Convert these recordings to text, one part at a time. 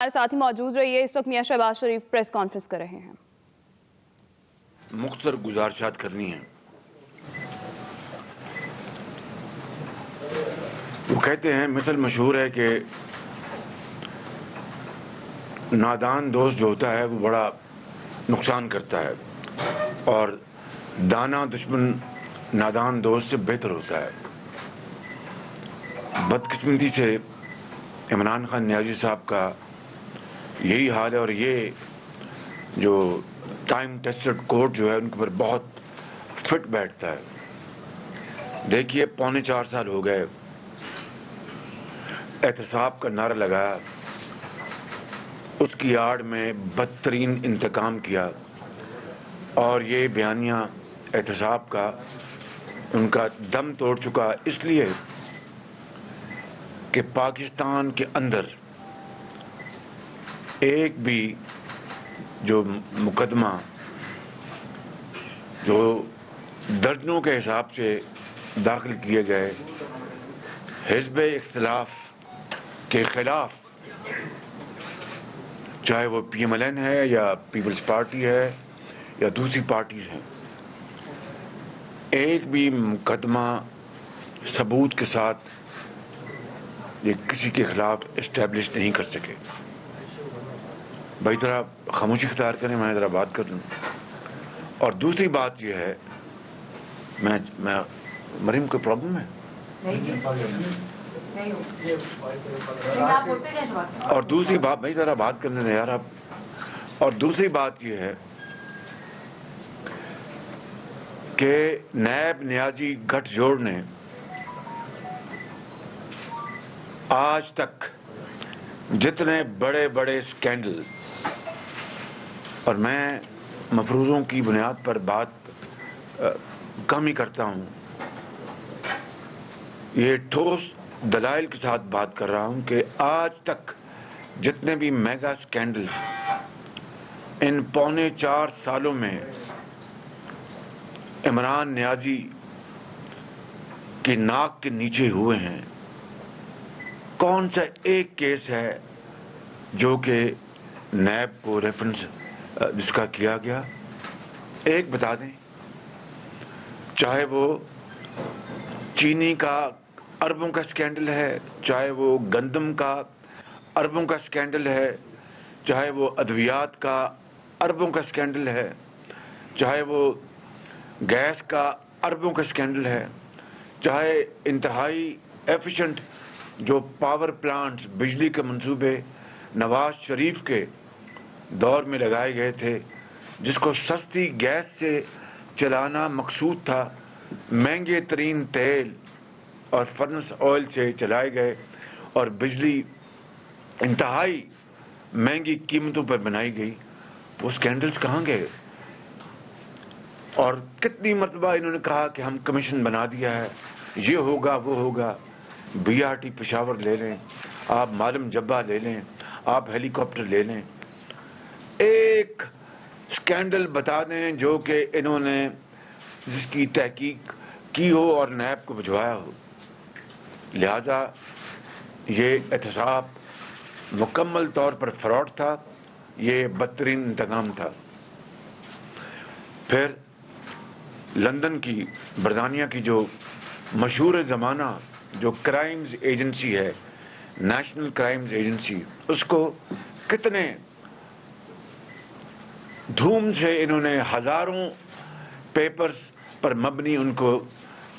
ہمارے ساتھ ہی موجود رہیے. اس وقت میاں شہباز شریف پریس کانفرنس کر رہے ہیں. مختصر گزارشات کرنی ہیں. وہ کہتے ہیں، مثل مشہور ہے کہ نادان دوست جو ہوتا ہے وہ بڑا نقصان کرتا ہے، اور دانا دشمن نادان دوست سے بہتر ہوتا ہے. بدقسمتی سے عمران خان نیازی صاحب کا یہی حال ہے، اور یہ جو ٹائم ٹیسٹڈ کوڈ جو ہے ان کے اوپر بہت فٹ بیٹھتا ہے. دیکھیے، 4.25 سال ہو گئے احتساب کا نعرہ لگایا، اس کی آڑ میں بدترین انتقام کیا، اور یہ بیانیہ احتساب کا ان کا دم توڑ چکا، اس لیے کہ پاکستان کے اندر ایک بھی جو مقدمہ جو درجنوں کے حساب سے داخل کیے گئے حزب اختلاف کے خلاف، چاہے وہ پی ایم ایل این ہے یا پیپلز پارٹی ہے یا دوسری پارٹیز ہیں، ایک بھی مقدمہ ثبوت کے ساتھ یہ کسی کے خلاف اسٹیبلش نہیں کر سکے. بھائی ذرا خاموشی اختیار کریں، میں ذرا بات کر لوں. اور دوسری بات یہ ہے، میں مریم کوئی پرابلم ہے؟ اور دوسری بات، بھائی ذرا بات کرنے دیں یار آپ. اور دوسری بات یہ ہے کہ نیب نیازی گٹھ جوڑ نے آج تک جتنے بڑے بڑے اسکینڈل، اور میں مفروضوں کی بنیاد پر بات کم ہی کرتا ہوں، یہ ٹھوس دلائل کے ساتھ بات کر رہا ہوں کہ آج تک جتنے بھی میگا اسکینڈل ان 4.25 سالوں میں عمران نیازی کی ناک کے نیچے ہوئے ہیں، کون سا ایک کیس ہے جو کہ نیب کو ریفرنس جس کا کیا گیا؟ ایک بتا دیں. چاہے وہ چینی کا اربوں کا اسکینڈل ہے، چاہے وہ گندم کا اربوں کا اسکینڈل ہے، چاہے وہ ادویات کا اربوں کا اسکینڈل ہے، چاہے وہ گیس کا اربوں کا اسکینڈل ہے، چاہے انتہائی ایفیشنٹ جو پاور پلانٹس، بجلی کے منصوبے نواز شریف کے دور میں لگائے گئے تھے، جس کو سستی گیس سے چلانا مقصود تھا، مہنگے ترین تیل اور فرنس آئل سے چلائے گئے، اور بجلی انتہائی مہنگی قیمتوں پر بنائی گئی. وہ اسکینڈلز کہاں گئے؟ اور کتنی مرتبہ انہوں نے کہا کہ ہم کمیشن بنا دیا ہے، یہ ہوگا وہ ہوگا. بی آر ٹی پشاور لے لیں، آپ معلم جبہ لے لیں، آپ ہیلی کاپٹر لے لیں، ایک اسکینڈل بتا دیں جو کہ انہوں نے جس کی تحقیق کی ہو اور نیب کو بھجوایا ہو. لہذا یہ احتساب مکمل طور پر فراڈ تھا، یہ بدترین انتقام تھا. پھر لندن کی، برطانیہ کی جو مشہور زمانہ جو کرائمز ایجنسی ہے، نیشنل کرائمز ایجنسی، اس کو کتنے دھوم سے انہوں نے ہزاروں پیپرز پر مبنی ان کو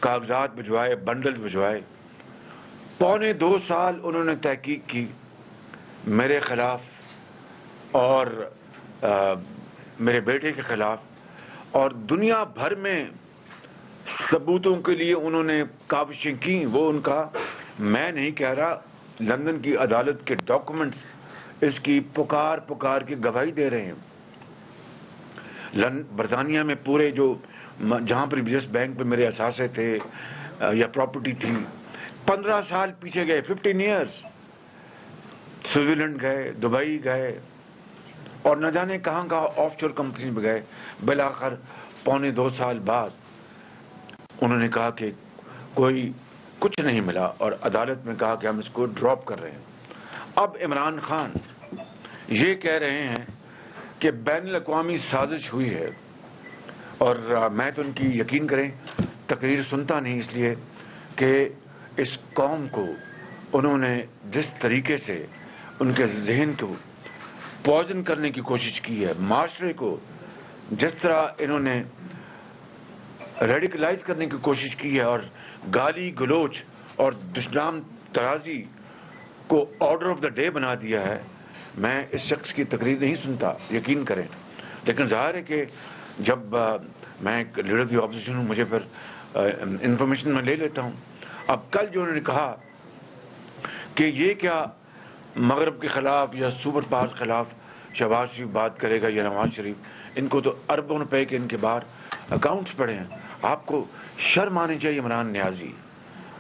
کاغذات بھجوائے، بنڈل بھجوائے. 2.25 سال انہوں نے تحقیق کی میرے خلاف اور میرے بیٹے کے خلاف، اور دنیا بھر میں ثبوتوں کے لیے انہوں نے کاوشیں کی. وہ ان کا، میں نہیں کہہ رہا، لندن کی عدالت کے ڈاکومنٹس اس کی پکار کے گواہی دے رہے ہیں. برطانیہ میں پورے جو جہاں پر یس بینک پہ میرے اثاثے تھے یا پراپرٹی تھی، 15 سال پیچھے گئے، 15 ایئرز. سوئٹزرلینڈ گئے، دبئی گئے، اور نہ جانے کہاں آف شور کمپنی میں گئے. بالآخر 2.25 سال بعد انہوں نے کہا کہ کوئی کچھ نہیں ملا، اور عدالت میں کہا کہ ہم اس کو ڈراپ کر رہے ہیں. اب عمران خان یہ کہہ رہے ہیں کہ بین الاقوامی سازش ہوئی ہے، اور میں تو ان کی یقین کریں تقریر سنتا نہیں، اس لیے کہ اس قوم کو انہوں نے جس طریقے سے ان کے ذہن کو پوائزن کرنے کی کوشش کی ہے، معاشرے کو جس طرح انہوں نے ریڈیکلائز کرنے کی کوشش کی ہے اور گالی گلوچ اور دشنام ترازی کو آرڈر آف دا ڈے بنا دیا ہے، میں اس شخص کی تقریر نہیں سنتا، یقین کریں۔ لیکن ظاہر ہے کہ جب میں ایک لیڈر کی اپوزیشن ہوں، مجھے پھر انفارمیشن میں لے لیتا ہوں۔ اب کل جو انہوں نے کہا کہ یہ کیا مغرب کے خلاف یا سپر پاور کے خلاف شہباز شریف بات کرے گا یا نواز شریف، ان کو تو اربوں روپے کے ان کے باہر اکاؤنٹس پڑے ہیں۔ آپ کو شرم آنی چاہیے عمران نیازی،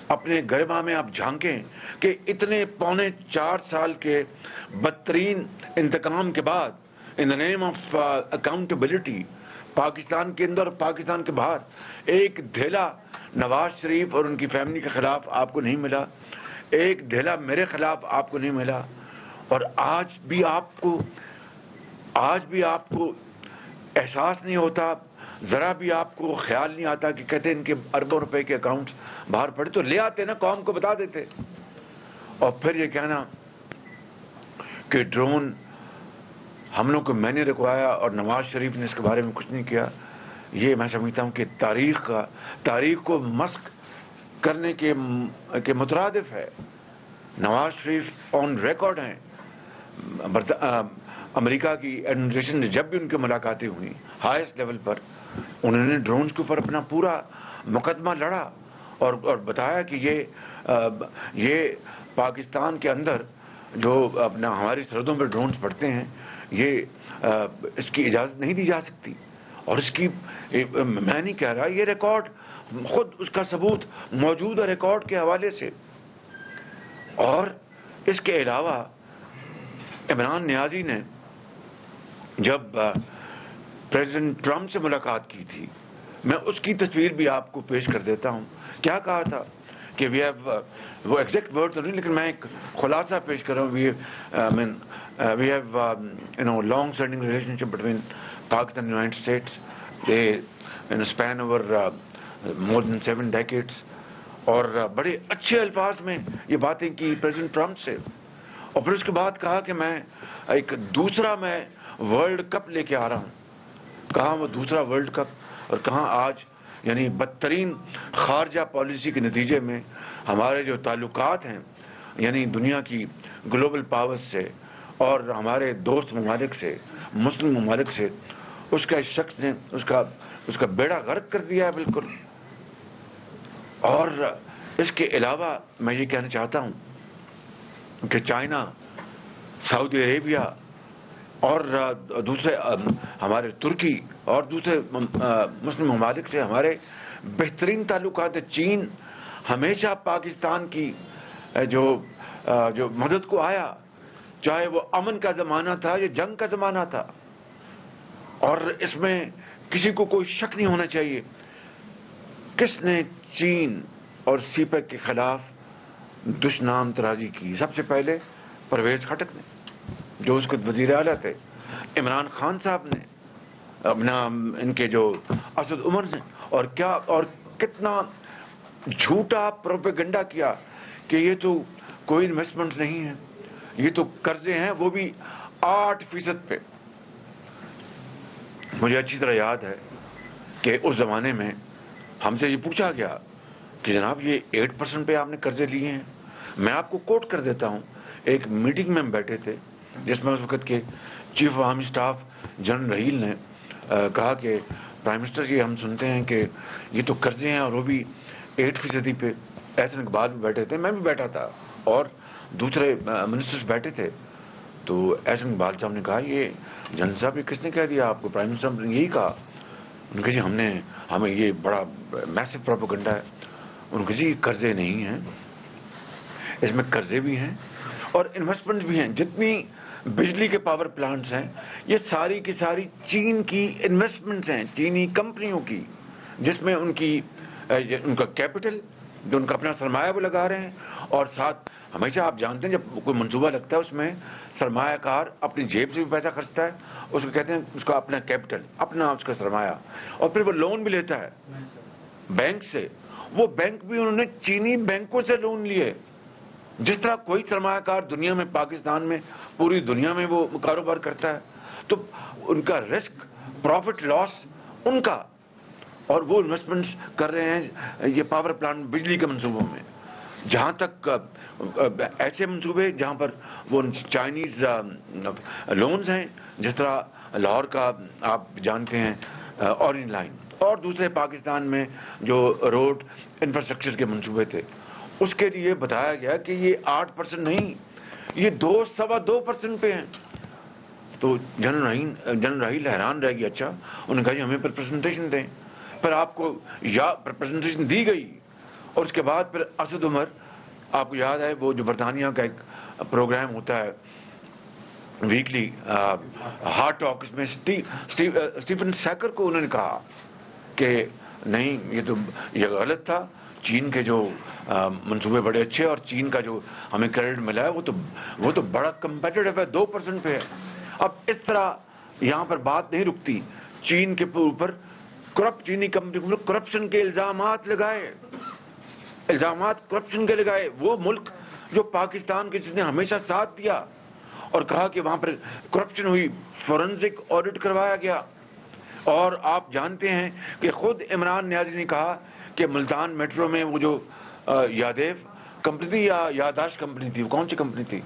اپنے گربا میں آپ جھانکیں کہ اتنے پونے 4 سال کے بدترین انتقام کے بعد ان دا نیم آف اکاؤنٹیبلٹی پاکستان کے اندر اور پاکستان کے باہر ایک دھیلا نواز شریف اور ان کی فیملی کے خلاف آپ کو نہیں ملا، ایک دھیلا میرے خلاف آپ کو نہیں ملا، اور آج بھی آپ کو احساس نہیں ہوتا، ذرا بھی آپ کو خیال نہیں آتا کہ کہتے ہیں ان کے اربوں روپے کے اکاؤنٹس باہر پڑے تو لے آتے نا، قوم کو بتا دیتے۔ اور پھر یہ کہنا کہ ڈرون حملوں کو میں نے رکوایا اور نواز شریف نے اس کے بارے میں کچھ نہیں کیا، یہ میں سمجھتا ہوں کہ تاریخ کو مسخ کرنے کے مترادف ہے۔ نواز شریف آن ریکارڈ ہیں، امریکہ کی ایڈمنسٹریشن نے جب بھی ان کی ملاقاتیں ہوئیں ہائیسٹ لیول پر، انہوں نے ڈرونز کے اوپر اپنا پورا مقدمہ لڑا اور بتایا کہ یہ پاکستان کے اندر جو اپنا ہماری سرحدوں پر ڈرونز پڑتے ہیں، یہ اس کی اجازت نہیں دی جا سکتی۔ اور اس کی میں نہیں کہہ رہا، یہ ریکارڈ خود اس کا ثبوت موجود ہے ریکارڈ کے حوالے سے۔ اور اس کے علاوہ عمران نیازی نے جب پریزیڈنٹ ٹرمپ سے ملاقات کی تھی، میں اس کی تصویر بھی آپ کو پیش کر دیتا ہوں۔ کیا کہا تھا کہ وہ ایگزیکٹ ورڈ تو نہیں، لیکن میں ایک خلاصہ پیش کر رہا ہوں۔ We have long standing relation between Pakistan and United States, in span over more than 7 decades، اور بڑے اچھے الفاظ میں یہ باتیں کی پریزیڈنٹ ٹرمپ سے۔ اور پھر اس کے بعد کہا کہ میں ایک دوسرا ورلڈ کپ لے کے آ رہا ہوں۔ کہاں وہ دوسرا ورلڈ کپ، اور کہاں آج یعنی بدترین خارجہ پالیسی کے نتیجے میں ہمارے جو تعلقات ہیں یعنی دنیا کی گلوبل پاورز سے اور ہمارے دوست ممالک سے، مسلم ممالک سے، اس کا اس شخص نے اس کا بیڑا غرق کر دیا ہے بالکل۔ اور اس کے علاوہ میں یہ کہنا چاہتا ہوں کہ چائنا، سعودی عربیہ اور دوسرے ہمارے ترکی اور دوسرے مسلم ممالک سے ہمارے بہترین تعلقات ہیں۔ چین ہمیشہ پاکستان کی جو مدد کو آیا، چاہے وہ امن کا زمانہ تھا یا جنگ کا زمانہ تھا، اور اس میں کسی کو کوئی شک نہیں ہونا چاہیے۔ کس نے چین اور سی پیک کے خلاف دشنام ترازی کی؟ سب سے پہلے پرویز خٹک نے، جو اس کے وزیر اعلیٰ تھے، عمران خان صاحب نے، اپنا ان کے جو اسد عمر نے، اور کتنا جھوٹا پروپیگنڈا کیا کہ یہ تو کوئی انویسٹمنٹ نہیں ہے، یہ تو قرضے ہیں، وہ بھی 8% پہ۔ مجھے اچھی طرح یاد ہے کہ اس زمانے میں ہم سے یہ پوچھا گیا کہ جناب یہ 8% پہ آپ نے قرضے لیے ہیں۔ میں آپ کو کوٹ کر دیتا ہوں، ایک میٹنگ میں ہم بیٹھے تھے جس میں اس وقت کے chief of army staff general Raheel نے کہا کہ پرائم منسٹر جی ہم سنتے ہیں کہ یہ تو قرضے ہیں اور وہ بھی 8% پہ۔ احسن اقبال بھی بیٹھے تھے، میں بھی بیٹھا تھا، اور دوسرے منسٹرز بیٹھے تھے۔ تو احسن اقبال صاحب نے کہا یہ جنرل صاحب یہ کس نے کہہ دیا آپ کو؟ پرائم منسٹر نے یہی کہا۔ ان کے جی ہمیں یہ بڑا میسو پروپیگنڈا ہے۔ ان کے جی قرضے نہیں ہیں، اس میں قرضے بھی ہیں اور انویسٹمنٹ بھی ہیں۔ جتنی بجلی کے پاور پلانٹس ہیں یہ ساری کی ساری چین کی انویسٹمنٹس ہیں، چینی کمپنیوں کی، جس میں ان کا کیپٹل، جو ان کا اپنا سرمایہ وہ لگا رہے ہیں، اور ساتھ ہمیشہ آپ جانتے ہیں جب کوئی منصوبہ لگتا ہے اس میں سرمایہ کار اپنی جیب سے بھی پیسہ خرچتا ہے, اس کو کہتے ہیں اس کا اپنا کیپٹل, اپنا اس کا سرمایہ, اور پھر وہ لون بھی لیتا ہے بینک سے. وہ بینک بھی انہوں نے چینی بینکوں سے لون لیے. جس طرح کوئی سرمایہ کار دنیا میں, پاکستان میں, پوری دنیا میں وہ کاروبار کرتا ہے, تو ان کا رسک, پروفٹ لاس ان کا, اور وہ انویسٹمنٹس کر رہے ہیں یہ پاور پلانٹ, بجلی کے منصوبوں میں. جہاں تک ایسے منصوبے جہاں پر وہ چائنیز لونز ہیں, جس طرح لاہور کا آپ جانتے ہیں اورینج لائن, اور دوسرے پاکستان میں جو روڈ انفراسٹرکچر کے منصوبے تھے, اس کے لیے بتایا گیا کہ یہ 8% نہیں, یہ 2.25% پہ ہیں. تو جنرل راحیل حیران رہ گئی. اچھا, انہوں نے کہا جی ہمیں پریزنٹیشن دیں. پھر آپ کو پریزنٹیشن دی گئی, اور اس کے بعد پھر اسد عمر, آپ کو یاد ہے وہ جو برطانیہ کا ایک پروگرام ہوتا ہے ویکلی ہارٹ ٹاک, اس میں اسٹیفن سیکر کو انہوں نے کہا کہ نہیں یہ غلط تھا, چین کے جو منصوبے بڑے اچھے, اور چین کا جو ہمیں کریڈٹ ملا ہے وہ تو بڑا کمپیٹیٹو ہے, 2% پہ ہے. اب اس طرح یہاں پر بات نہیں رکتی. چین کے اوپر چینی کمپنی کرپشن کے الزامات لگائے, کرپشن کے لگائے. وہ ملک جو پاکستان کے جس نے ہمیشہ ساتھ دیا, اور کہا کہ وہاں پر کرپشن ہوئی, فورنزک آڈٹ کروایا گیا. اور آپ جانتے ہیں کہ خود عمران نیازی نے کہا کہ ملتان میٹرو میں وہ جو یادیو کمپنی تھی یا یاداشت کمپنی تھی, وہ کون سی کمپنی تھی,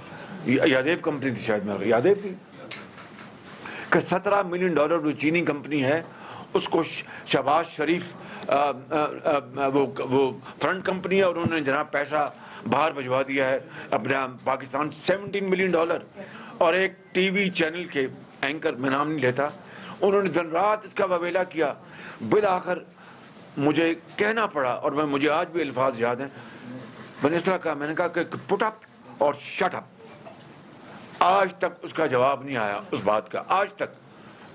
یادیو کمپنی تھی شاید, میں یادیو تھی, کہ $17 ملین جو چینی کمپنی ہے اس کو شہباز شریف وہ فرنٹ کمپنی ہے, اور انہوں نے جناب پیسہ باہر بھجوا دیا ہے اپنا پاکستان, $17 ملین. اور ایک ٹی وی چینل کے اینکر, میں نام نہیں لیتا, انہوں نے دن رات اس کا وویلا کیا. بالآخر مجھے کہنا پڑا, اور مجھے آج بھی الفاظ یاد ہیں, میں نے اس طرح کہا, میں نے کہا کہ پٹ اپ اور شٹ اپ. آج تک اس کا جواب نہیں آیا اس بات کا, آج تک,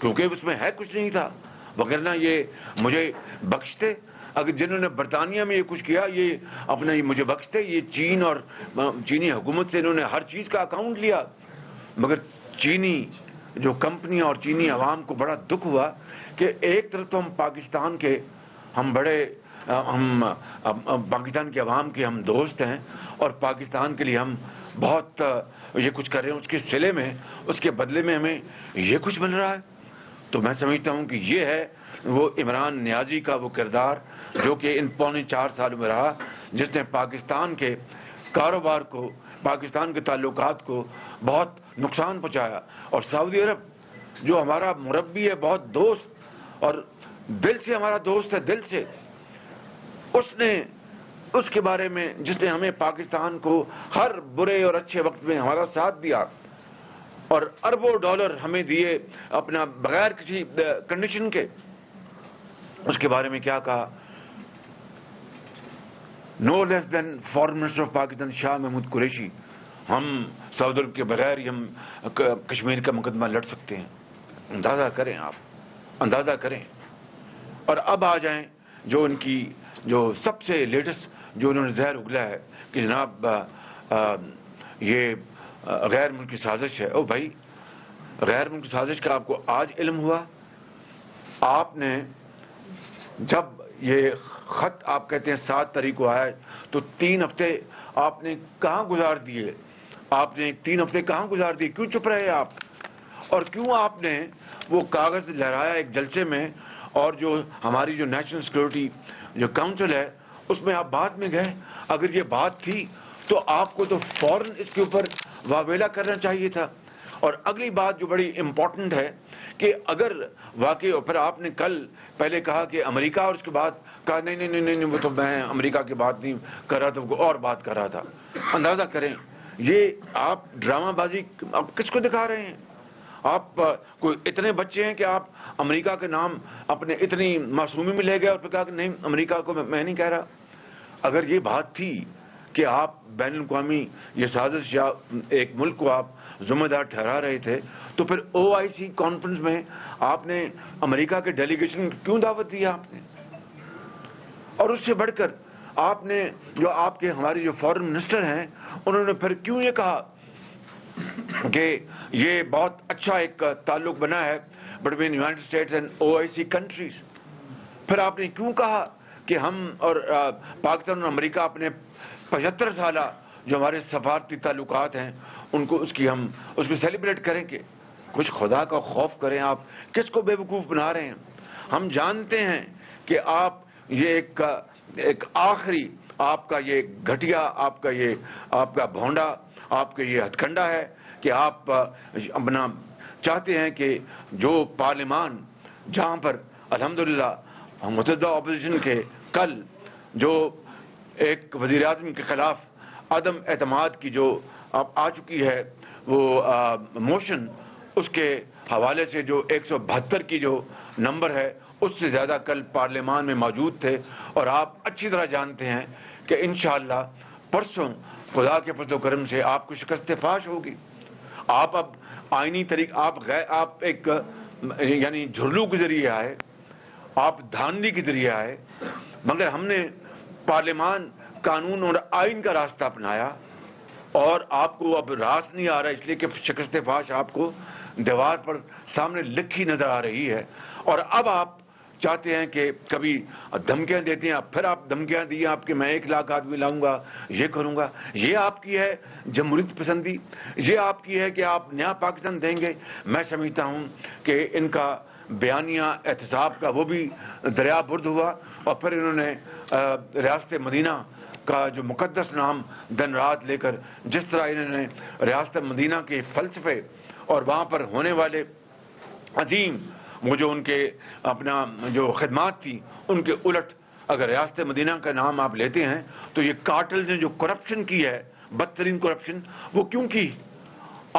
کیونکہ اس میں ہے کچھ نہیں تھا. وغیرہ یہ مجھے بخشتے, اگر جنہوں نے برطانیہ میں یہ کچھ کیا, یہ اپنا یہ مجھے بخشتے. یہ چین اور چینی حکومت سے انہوں نے ہر چیز کا اکاؤنٹ لیا, مگر چینی جو کمپنی اور چینی عوام کو بڑا دکھ ہوا کہ ایک طرف تو ہم پاکستان کے ہم پاکستان کے عوام کے ہم دوست ہیں, اور پاکستان کے لیے ہم بہت یہ کچھ کر رہے ہیں, اس کے صلے میں, اس کے بدلے میں ہمیں یہ کچھ مل رہا ہے. تو میں سمجھتا ہوں کہ یہ ہے وہ عمران نیازی کا وہ کردار جو کہ ان 4.25 سال میں رہا, جس نے پاکستان کے کاروبار کو, پاکستان کے تعلقات کو بہت نقصان پہنچایا. اور سعودی عرب جو ہمارا مربی ہے, بہت دوست, اور دل سے ہمارا دوست ہے, دل سے, اس کے بارے میں جس نے ہمیں پاکستان کو ہر برے اور اچھے وقت میں ہمارا ساتھ دیا, اور اربوں ڈالر ہمیں دیے اپنا بغیر کسی کنڈیشن کے, اس کے بارے میں کیا کہا, نو لیس دین foreign minister of Pakistan Shah Mahmood Qureshi, ہم سعودی عرب کے بغیر ہی ہم کشمیر کا مقدمہ لڑ سکتے ہیں. اندازہ کریں, آپ اندازہ کریں. اور اب آ جائیں جو ان کی جو سب سے لیٹسٹ جو انہوں نے زہر اگلا ہے کہ جناب یہ غیر ملکی سازش ہے. او بھائی, غیر ملکی سازش کا آپ کو آج علم ہوا؟ آپ نے جب یہ خط آپ کہتے ہیں 7 تاریخ کو آیا, تو 3 ہفتے آپ نے کہاں گزار دیے؟ آپ نے 3 ہفتے کہاں گزار دیے؟ کیوں چپ رہے آپ؟ اور کیوں آپ نے وہ کاغذ لہرایا ایک جلسے میں, اور جو ہماری جو نیشنل سیکورٹی جو کاؤنسل ہے اس میں آپ بعد میں گئے؟ اگر یہ بات تھی تو آپ کو تو فوراً اس کے اوپر واویلا کرنا چاہیے تھا. اور اگلی بات جو بڑی امپورٹنٹ ہے کہ اگر واقعی, پھر آپ نے کل پہلے کہا کہ امریکہ, اور اس کے بعد کہا نہیں وہ تو میں امریکہ کی بات نہیں کر رہا تھا, وہ اور بات کر رہا تھا. اندازہ کریں یہ آپ ڈرامہ بازی آپ کس کو دکھا رہے ہیں؟ آپ کوئی اتنے بچے ہیں کہ آپ امریکہ کے نام اپنے اتنی معصومی میں لے گئے, اور پھر کہا کہ نہیں امریکہ کو میں نہیں کہہ رہا. اگر یہ بات تھی کہ آپ بین الاقوامی یہ سازش یا ایک ملک کو آپ ذمہ دار ٹھہرا رہے تھے, تو پھر OIC کانفرنس میں آپ نے امریکہ کے ڈیلیگیشن کیوں دعوت دی آپ نے؟ اور اس سے بڑھ کر آپ نے جو آپ کے ہماری جو فارن منسٹر ہیں انہوں نے پھر کیوں یہ کہا کہ یہ بہت اچھا ایک تعلق بنا ہے between United States and OIC countries? پھر آپ نے کیوں کہا کہ ہم اور پاکستان اور امریکہ اپنے 75 سالہ جو ہمارے سفارتی تعلقات ہیں ان کو اس کو سیلیبریٹ کریں گے؟ کچھ خدا کا خوف کریں، آپ کس کو بیوقوف بنا رہے ہیں؟ ہم جانتے ہیں کہ آپ یہ ایک آخری آپ کا یہ گھٹیا، آپ کا بھونڈا، آپ کا یہ ہتھ کنڈا ہے کہ آپ اپنا چاہتے ہیں کہ جو پارلیمان جہاں پر الحمدللہ متحدہ اپوزیشن کے کل جو ایک وزیر اعظم کے خلاف عدم اعتماد کی جو اب آ چکی ہے وہ موشن، اس کے حوالے سے جو 172 کی جو نمبر ہے اس سے زیادہ کل پارلیمان میں موجود تھے، اور آپ اچھی طرح جانتے ہیں کہ انشاءاللہ پرسوں خدا کے فضل و کرم سے آپ کو شکست فاش ہوگی۔ آپ اب آئینی آپ ایک یعنی جھرلو کے ذریعے آئے، آپ دھاندلی کے ذریعے آئے، مگر ہم نے پارلیمان، قانون اور آئین کا راستہ اپنایا، اور آپ کو اب راست نہیں آ رہا اس لیے کہ شکست فاش آپ کو دیوار پر سامنے لکھی نظر آ رہی ہے، اور اب آپ چاہتے ہیں کہ کبھی دھمکیاں دیتے ہیں، پھر آپ دھمکیاں دی آپ کہ میں 1 لاکھ آدمی لاؤں گا، یہ کروں گا۔ یہ آپ کی ہے جمہوریت پسندی؟ یہ آپ کی ہے کہ آپ نیا پاکستان دیں گے؟ میں سمجھتا ہوں کہ ان کا بیانیہ احتساب کا وہ بھی دریا برد ہوا، اور پھر انہوں نے ریاست مدینہ کا جو مقدس نام دن رات لے کر جس طرح انہوں نے ریاست مدینہ کے فلسفے اور وہاں پر ہونے والے عظیم وہ جو ان کے اپنا جو خدمات تھی ان کے الٹ اگر ریاست مدینہ کا نام آپ لیتے ہیں تو یہ کارٹلز نے جو کرپشن کی ہے، بدترین کرپشن، وہ کیوں کی؟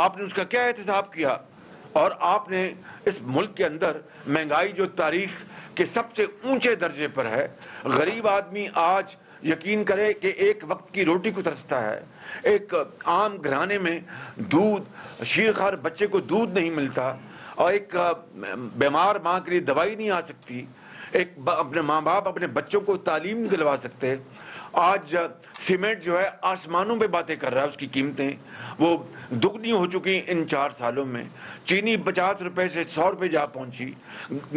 آپ نے اس کا کیا احتساب کیا؟ اور آپ نے اس ملک کے اندر مہنگائی جو تاریخ کے سب سے اونچے درجے پر ہے، غریب آدمی آج یقین کرے کہ ایک وقت کی روٹی کو ترستا ہے، ایک عام گھرانے میں دودھ، شیرخوار بچے کو دودھ نہیں ملتا، اور ایک بیمار ماں کے لیے دوائی نہیں آ سکتی، اپنے ماں باپ اپنے بچوں کو تعلیم نہیں دلوا سکتے۔ آج سیمنٹ جو ہے آسمانوں پہ باتیں کر رہا ہے، اس کی قیمتیں وہ دگنی ہو چکی ان 4 سالوں میں۔ چینی 50 روپے سے 100 روپے جا پہنچی،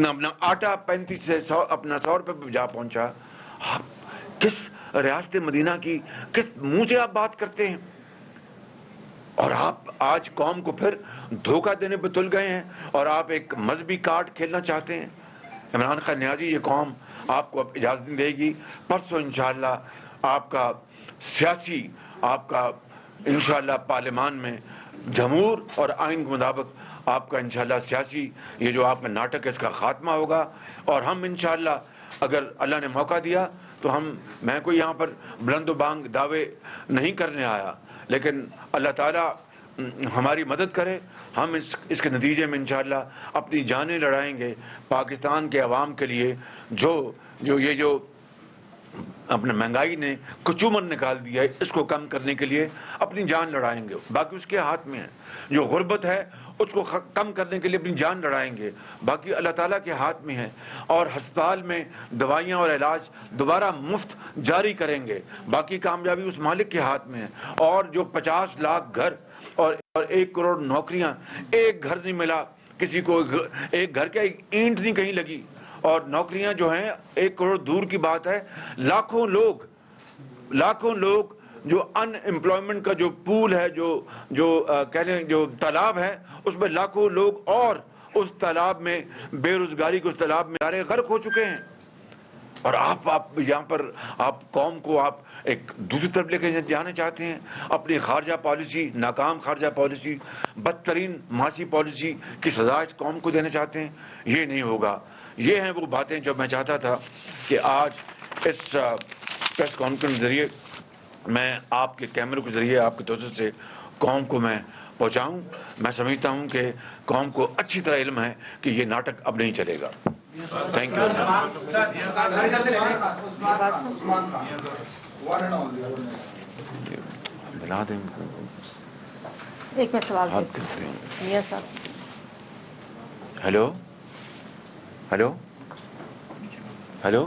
اپنا آٹا 35 سے 100 روپے پہ جا پہنچا۔ کس ریاست مدینہ کی کس منہ سے آپ بات کرتے ہیں؟ اور آپ آج قوم کو پھر دھوکہ دینے پہ تل گئے ہیں، اور آپ ایک مذہبی کارڈ کھیلنا چاہتے ہیں۔ عمران خان نیازی، یہ قوم آپ کو اب اجازت نہیں دے گی۔ پرسوں انشاءاللہ آپ کا سیاسی، آپ کا انشاءاللہ پارلیمان میں جمہور اور آئین کے مطابق آپ کا انشاءاللہ سیاسی یہ جو آپ کا ناٹک ہے اس کا خاتمہ ہوگا، اور ہم انشاءاللہ اگر اللہ نے موقع دیا تو میں کوئی یہاں پر بلند و بانگ دعوے نہیں کرنے آیا، لیکن اللہ تعالیٰ ہماری مدد کرے، ہم اس کے نتیجے میں انشاءاللہ اپنی جانیں لڑائیں گے پاکستان کے عوام کے لیے، جو اپنے مہنگائی نے کچومر نکال دیا ہے اس کو کم کرنے کے لیے اپنی جان لڑائیں گے، باقی اس کے ہاتھ میں ہے۔ جو غربت ہے اس کو کم کرنے کے لیے اپنی جان لڑائیں گے، باقی اللہ تعالیٰ کے ہاتھ میں ہے، اور ہسپتال میں دوائیاں اور علاج دوبارہ مفت جاری کریں گے، باقی کامیابی اس مالک کے ہاتھ میں ہے۔ اور جو 50 لاکھ گھر اور 1 کروڑ نوکریاں، ایک گھر نہیں ملا کسی کو، ایک گھر کا ایک اینٹ نہیں کہیں لگی، اور نوکریاں جو ہیں 1 کروڑ دور کی بات ہے، لاکھوں لوگ جو ان امپلائمنٹ کا جو پول ہے، جو تالاب ہے اس میں لاکھوں لوگ، اور اس تالاب میں بے روزگاری کے اس تالاب میں سارے غرق ہو چکے ہیں، اور آپ یہاں پر آپ قوم کو آپ ایک دوسری طرف لے کے جانا چاہتے ہیں، اپنی خارجہ پالیسی، ناکام خارجہ پالیسی، بدترین معاشی پالیسی کی سزا اس قوم کو دینا چاہتے ہیں۔ یہ نہیں ہوگا۔ یہ ہیں وہ باتیں جو میں چاہتا تھا کہ آج اس پریس کانفرنس کے ذریعے میں آپ کے کیمرے کے ذریعے آپ کے توسط سے قوم کو میں پہنچاؤں۔ میں سمجھتا ہوں کہ قوم کو اچھی طرح علم ہے کہ یہ ناٹک اب نہیں چلے گا۔ Thank you. بلا دیں ایک منٹ سوال ہیلو ہیلو ہیلو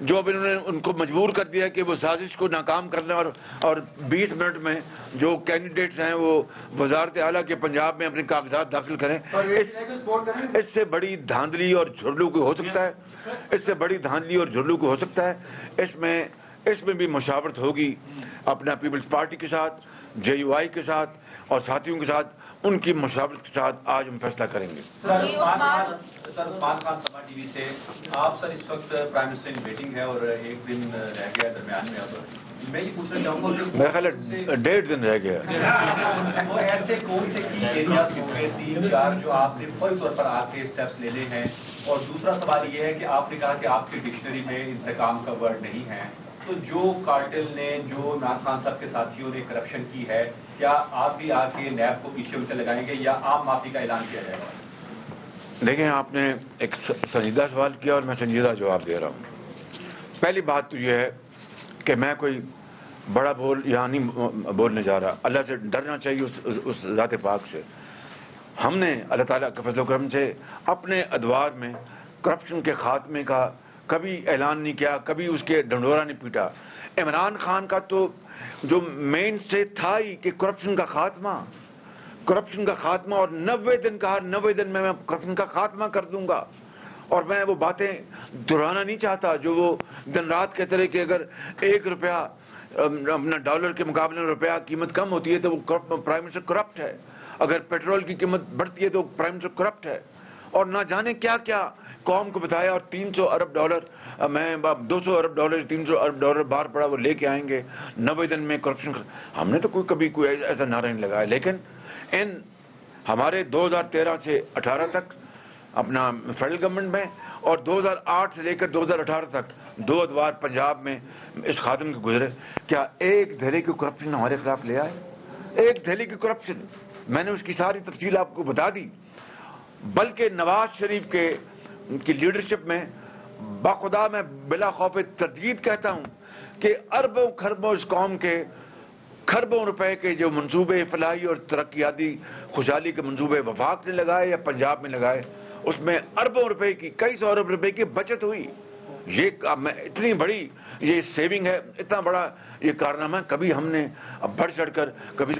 جو اب انہوں نے ان کو مجبور کر دیا کہ وہ سازش کو ناکام کرنے اور 20 منٹ میں جو کینڈیڈیٹس ہیں وہ وزارت اعلیٰ کے پنجاب میں اپنے کاغذات داخل کریں، اس سے بڑی دھاندلی اور جھرلو کو ہو سکتا ہے، اس سے بڑی دھاندلی اور جھرلو کو ہو سکتا ہے۔ اس میں بھی مشاورت ہوگی اپنا پیپلز پارٹی کے ساتھ، JUI کے ساتھ اور ساتھیوں کے ساتھ، ان کی مشاورت کے ساتھ آج ہم فیصلہ کریں گے۔ سر عثمان خان سما ٹی وی سے آپ سر اس وقت پرائم منسٹر کی میٹنگ ہے اور ایک دن رہ گیا درمیان میں، اب میں یہ پوچھنا چاہوں گا کہ میرا خیال ہے 1.5 دن رہ گیا۔ وہ ایسے کون سے کی ایریاز ہوئے 3-4 جو آپ نے فوری طور پر آ کے اسٹیپس لینے ہیں؟ اور دوسرا سوال یہ ہے کہ آپ نے کہا کہ آپ کی ڈکشنری میں انتقام کا ورڈ نہیں ہے، تو جو کارٹل نے، جو عمران خان صاحب کے ساتھیوں نے کرپشن کی ہے، کیا آپ بھی آ کے نیب کو پیچھے سے لگائیں گے یا عام معافی کا اعلان کیا جائے گا؟ دیکھیں، آپ نے ایک سنجیدہ سوال کیا اور میں سنجیدہ جواب دے رہا ہوں۔ پہلی بات تو یہ ہے کہ میں کوئی بڑا یہاں نہیں بولنے جا رہا، اللہ سے ڈرنا چاہیے، اس ذات پاک سے۔ ہم نے اللہ تعالیٰ کے فضل و کرم سے اپنے ادوار میں کرپشن کے خاتمے کا کبھی اعلان نہیں کیا، کبھی اس کے ڈنڈورا نہیں پیٹا۔ عمران خان کا تو جو مین سے تھا ہی کہ کرپشن کا خاتمہ، اور 90 دن کہا، 90 دن میں کرپشن کا خاتمہ کر دوں گا۔ اور میں وہ باتیں دہرانا نہیں چاہتا جو وہ دن رات کہتے رہے کہ اگر 1 روپیہ اپنا ڈالر کے مقابلے میں روپیہ قیمت کم ہوتی ہے تو وہ پرائم منسٹر کرپٹ ہے، اگر پیٹرول کی قیمت بڑھتی ہے تو پرائم منسٹر کرپٹ ہے، اور نہ جانے کیا کیا قوم کو بتایا۔ اور 300 ارب ڈالر، میں 200 ارب ڈالر 300 ارب ڈالر باہر پڑا وہ لے کے آئیں گے 90 دن میں کرپشن۔ ہم نے تو کبھی کوئی ایسا نعرہ نہیں لگایا، لیکن ہمارے 2013 سے 18 تک اپنا فیڈرل گورنمنٹ میں، اور 2008 سے لے کر 2018 تک 2 ادوار پنجاب میں اس خادم کے گزرے، کیا ایک دھڑے کی کرپشن ہمارے خلاف لے آئے؟ ایک دھڑے کی کرپشن، میں نے اس کی ساری تفصیل آپ کو بتا دی۔ بلکہ نواز شریف کی لیڈرشپ میں باخدا میں بلا خوف تردید کہتا ہوں کہ اربوں خربوں اس قوم کے کھربوں روپے کے جو منصوبے فلاحی اور ترقیاتی خوشحالی کے منصوبے وفاق نے لگائے یا پنجاب میں لگائے، اس میں اربوں روپے کی، کئی سو ارب روپے کی بچت ہوئی۔ یہ اتنی بڑی یہ سیونگ ہے، اتنا بڑا یہ کارنامہ، کبھی ہم نے بڑھ چڑھ کر کبھی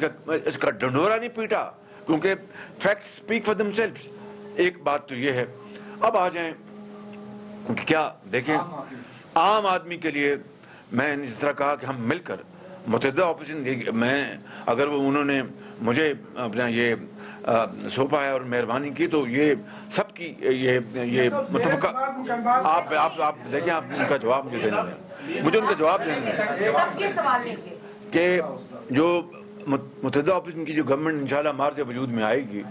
اس کا ڈنڈورا نہیں پیٹا، کیونکہ فیکٹس اسپیک فار دیم سیلفز۔ ایک بات تو یہ ہے۔ اب آ جائیں کہ کیا دیکھیں عام آدمی کے لیے، میں نے اس طرح کہا کہ ہم مل کر متحدہ اپوزیشن، میں اگر انہوں نے مجھے اپنا یہ سونپا ہے اور مہربانی کی تو یہ سب کی یہ متفقہ، آپ دیکھیں، آپ ان کا جواب مجھے دینا ہے، مجھے ان کا جواب دینا ہے کہ جو متحدہ اپوزیشن کی جو گورنمنٹ انشاءاللہ مارچ سے وجود میں آئے گی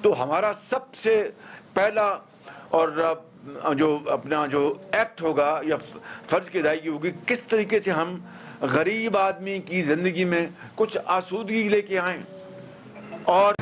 تو ہمارا سب سے پہلا اور جو اپنا جو ایکٹ ہوگا یا فرض کی ادائیگی ہوگی، کس طریقے سے ہم غریب آدمی کی زندگی میں کچھ آسودگی لے کے آئیں اور